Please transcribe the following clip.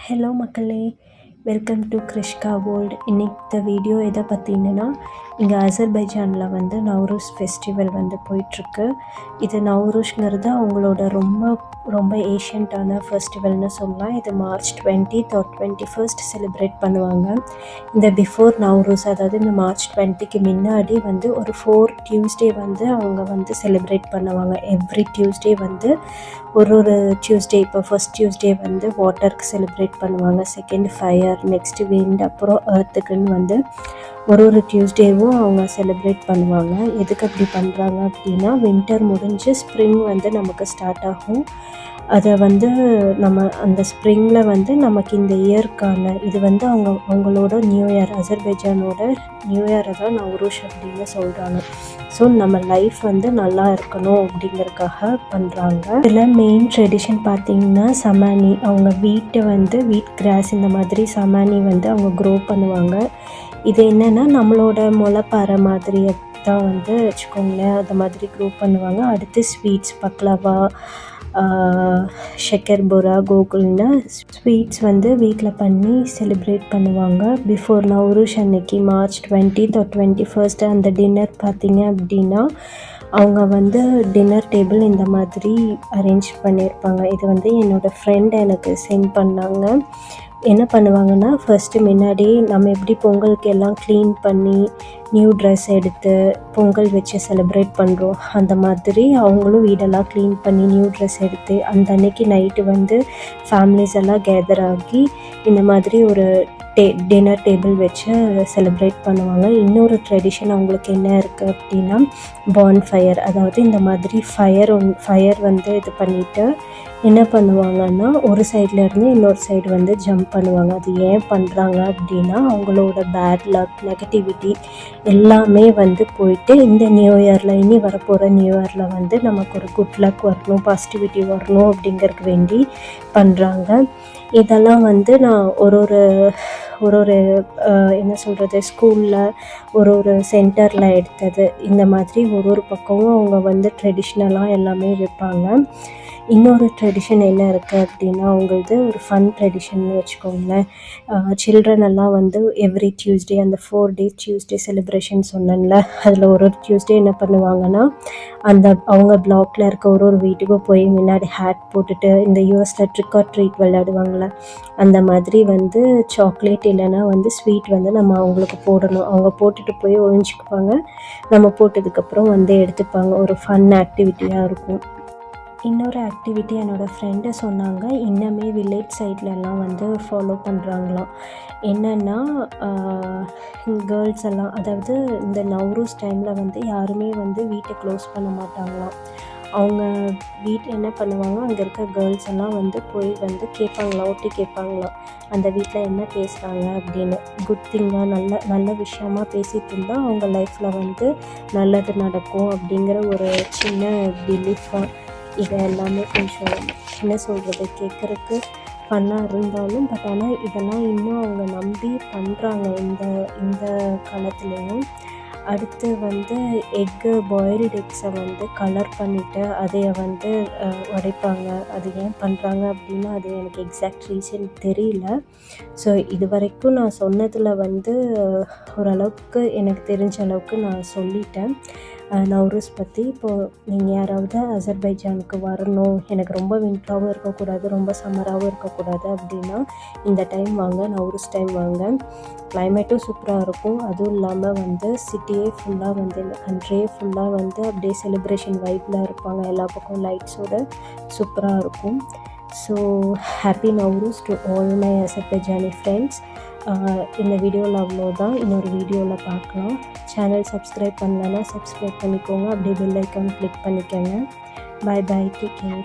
Hello மக்களே, welcome to Krishka world. இன்றைக்கி video எதை பற்றினா, இங்கே அசர்பைஜானில் வந்து நவ்ரூஸ் ஃபெஸ்டிவல் வந்து போயிட்டுருக்கு. இது நவ்ரூஷ்ங்கிறது அவங்களோட ரொம்ப ஏஷியன்ட்டான ஃபெஸ்டிவல்னு சொல்லலாம். இது March 20th or 21st celebrate பண்ணுவாங்க. இந்த பிஃபோர் நவ்ரூஸ், அதாவது இந்த மார்ச் 20க்கு முன்னாடி வந்து ஒரு 4 டியூஸ்டே வந்து அவங்க வந்து செலிப்ரேட் பண்ணுவாங்க. எவ்ரி டியூஸ்டே வந்து ஒரு டியூஸ்டே, இப்போ ஃபர்ஸ்ட் டியூஸ்டே வந்து வாட்டருக்கு செலிப்ரேட் பண்ணுவாங்க, செகண்ட் ஃபயர், நெக்ஸ்ட்டு விண்ட், அப்புறம் எர்த்துக்குன்னு வந்து ஒரு டியூஸ்டேவும் அவங்க செலிப்ரேட் பண்ணுவாங்க. எதுக்கு அப்படி பண்ணுறாங்க அப்படின்னா, வின்டர் முடிஞ்சு ஸ்ப்ரிங் வந்து நமக்கு ஸ்டார்ட் ஆகும். அதை வந்து நம்ம அந்த ஸ்ப்ரிங்கில் வந்து நமக்கு இந்த இயர்க்கான இது வந்து அவங்களோட நியூ இயர், அசர்பைஜானோட நியூ இயரை தான் நவ்ரூஷ் அப்படின்னு சொல்கிறாங்க. ஸோ நம்ம லைஃப் வந்து நல்லா இருக்கணும் அப்படிங்கிறதுக்காக பண்ணுறாங்க. இதில் மெயின் ட்ரெடிஷன் பார்த்திங்கன்னா சமானி. அவங்க வீட்டை வந்து வீட் கிராஸ் இந்த மாதிரி சமானி வந்து அவங்க க்ரோ பண்ணுவாங்க. இது என்னென்னா நம்மளோட முளைப்பாறை மாதிரி தான் வந்து வச்சுக்கோங்களேன், அந்த மாதிரி க்ரோ பண்ணுவாங்க. அடுத்து ஸ்வீட்ஸ், பக்லவா, ஷக்கர்புரா, கோகுல்னு ஸ்வீட்ஸ் வந்து வீட்டில் பண்ணி செலிப்ரேட் பண்ணுவாங்க. பிஃபோர் நவ்ரூஷ் அன்னைக்கு மார்ச் 20th or 21st அந்த டின்னர் பார்த்திங்க அப்படின்னா, அவங்க வந்து டின்னர் டேபிள் இந்த மாதிரி அரேஞ்ச் பண்ணியிருப்பாங்க. இது வந்து என்னோடய ஃப்ரெண்ட் எனக்கு சென்ட் பண்ணாங்க. என்ன பண்ணுவாங்கன்னா, ஃபஸ்ட்டு முன்னாடி நம்ம எப்படி பொங்கலுக்கு எல்லாம் க்ளீன் பண்ணி நியூ ட்ரெஸ் எடுத்து பொங்கல் வச்சு செலிப்ரேட் பண்ணுறோம், அந்த மாதிரி அவங்களும் வீடெல்லாம் க்ளீன் பண்ணி நியூ ட்ரெஸ் எடுத்து அந்த அன்னைக்கு நைட்டு வந்து ஃபேமிலிஸ் எல்லாம் கேதர் ஆகி இந்த மாதிரி ஒரு டின்னர் டேபிள் வச்சு செலிப்ரேட் பண்ணுவாங்க. இன்னொரு ட்ரெடிஷன் அவங்களுக்கு என்ன இருக்குது அப்படின்னா, பான் ஃபயர். அதாவது இந்த மாதிரி ஃபயர் வந்து இது பண்ணிவிட்டு என்ன பண்ணுவாங்கன்னா, ஒரு சைட்லேருந்து இன்னொரு சைடு வந்து ஜம்ப் பண்ணுவாங்க. அது ஏன் பண்ணுறாங்க அப்படின்னா, அவங்களோட பேட் லக், நெகட்டிவிட்டி எல்லாமே வந்து போயிட்டு இந்த நியூ இயரில், இனி வரப்போகிற நியூ இயரில் வந்து நமக்கு ஒரு குட் லக் வரணும், பாசிட்டிவிட்டி வரணும் அப்படிங்கிறதுக்கு வேண்டி பண்ணுறாங்க. இதெல்லாம் வந்து நான் ஒரு என்ன சொல்கிறது, ஸ்கூலில் ஒரு சென்டரில் எடுத்தது. இந்த மாதிரி ஒரு பக்கமும் அவங்க வந்து ட்ரெடிஷ்னலாக எல்லாமே வைப்பாங்க. இன்னொரு ட்ரெடிஷன் என்ன இருக்குது அப்படின்னா, அவங்களது ஒரு ஃபன் ட்ரெடிஷன்னு வச்சுக்கோங்களேன். சில்ட்ரன் எல்லாம் வந்து எவ்ரி டியூஸ்டே, அந்த 4 days டியூஸ்டே செலிப்ரேஷன் சொன்னேன்ல, அதில் ஒரு டியூஸ்டே என்ன பண்ணுவாங்கன்னா, அந்த அவங்க பிளாக்கில் இருக்க ஒரு வீட்டுக்கும் போய் முன்னாடி ஹேட் போட்டுட்டு இந்த யூஎஸில் ட்ரிக் ஆர் ட்ரீட் விளையாடுவாங்கள்ல, அந்த மாதிரி வந்து சாக்லேட் இல்லைன்னா வந்து ஸ்வீட் வந்து நம்ம அவங்களுக்கு போடணும். அவங்க போட்டுட்டு போய் ஒழிஞ்சிக்குவாங்க. நம்ம போட்டதுக்கப்புறம் வந்து எடுத்துப்பாங்க. ஒரு ஃபன் ஆக்டிவிட்டியாக இருக்கும். இன்னொரு ஆக்டிவிட்டி என்னோடய ஃப்ரெண்டு சொன்னாங்க, இன்னுமே வில்லேஜ் சைட்லலாம் வந்து ஃபாலோ பண்ணுறாங்களாம். என்னென்னா, கேர்ள்ஸ் எல்லாம், அதாவது இந்த நவ்ரூஸ் டைமில் வந்து யாருமே வந்து வீட்டை க்ளோஸ் பண்ண மாட்டாங்களாம். அவங்க என்ன பண்ணுவாங்க, அங்கே இருக்க கேர்ள்ஸ் எல்லாம் வந்து போய் வந்து கேட்பாங்களாம், ஒட்டி கேட்பாங்களாம், அந்த வீட்டில் என்ன பேசுகிறாங்க அப்படின்னு. குட் திங்காக நல்ல விஷயமாக பேசிகிட்டு இருந்தால் அவங்க லைஃப்பில் வந்து நல்லது நடக்கும் அப்படிங்கிற ஒரு சின்ன பிலீஃபாக. இது எல்லாமே கொஞ்சம் என்ன சொல்கிறது, கேட்குறக்கு ஃபன்னாக இருந்தாலும், பட் ஆனால் இதெல்லாம் இன்னும் அவங்க நம்பி பண்ணுறாங்க இந்த காலத்துலேயும். அடுத்து வந்து பாயில்டு எக்ஸை வந்து கலர் பண்ணிவிட்டு அதைய வந்து உடைப்பாங்க. அது ஏன் பண்ணுறாங்க அப்படின்னா, அது எனக்கு எக்ஸாக்ட் ரீசன் தெரியல. ஸோ இது வரைக்கும் நான் சொன்னதில் வந்து ஓரளவுக்கு எனக்கு தெரிஞ்ச அளவுக்கு நான் சொல்லிட்டேன் நவ்ரூஸ் பற்றி. இப்போது நீங்கள் யாராவது அசர்பைஜானுக்கு வரணும், எனக்கு ரொம்ப வின்டராகவும் இருக்கக்கூடாது, ரொம்ப சம்மராகவும் இருக்கக்கூடாது அப்படின்னா இந்த டைம் வாங்க, நவ்ரூஸ் டைம் வாங்க. கிளைமேட்டும் சூப்பராக இருக்கும். அதுவும் இல்லாமல் வந்து சிட்டியே ஃபுல்லாக வந்து, இந்த கண்ட்ரியே ஃபுல்லாக வந்து அப்படியே செலிப்ரேஷன் வைப்பில் இருப்பாங்க. எல்லா பக்கம் லைட்ஸோடு சூப்பராக இருக்கும். So happy Nowruz to all my Azerbaijani friends. இந்த வீடியோவில் அவ்வளோதான். இன்னொரு வீடியோவில் பார்க்கலாம். சேனல் சப்ஸ்கிரைப் பண்ணலன்னா சப்ஸ்கிரைப் பண்ணிக்கோங்க. அப்படியே பெல் ஐக்கான் கிளிக் பண்ணிக்கோங்க. Bye bye, take care.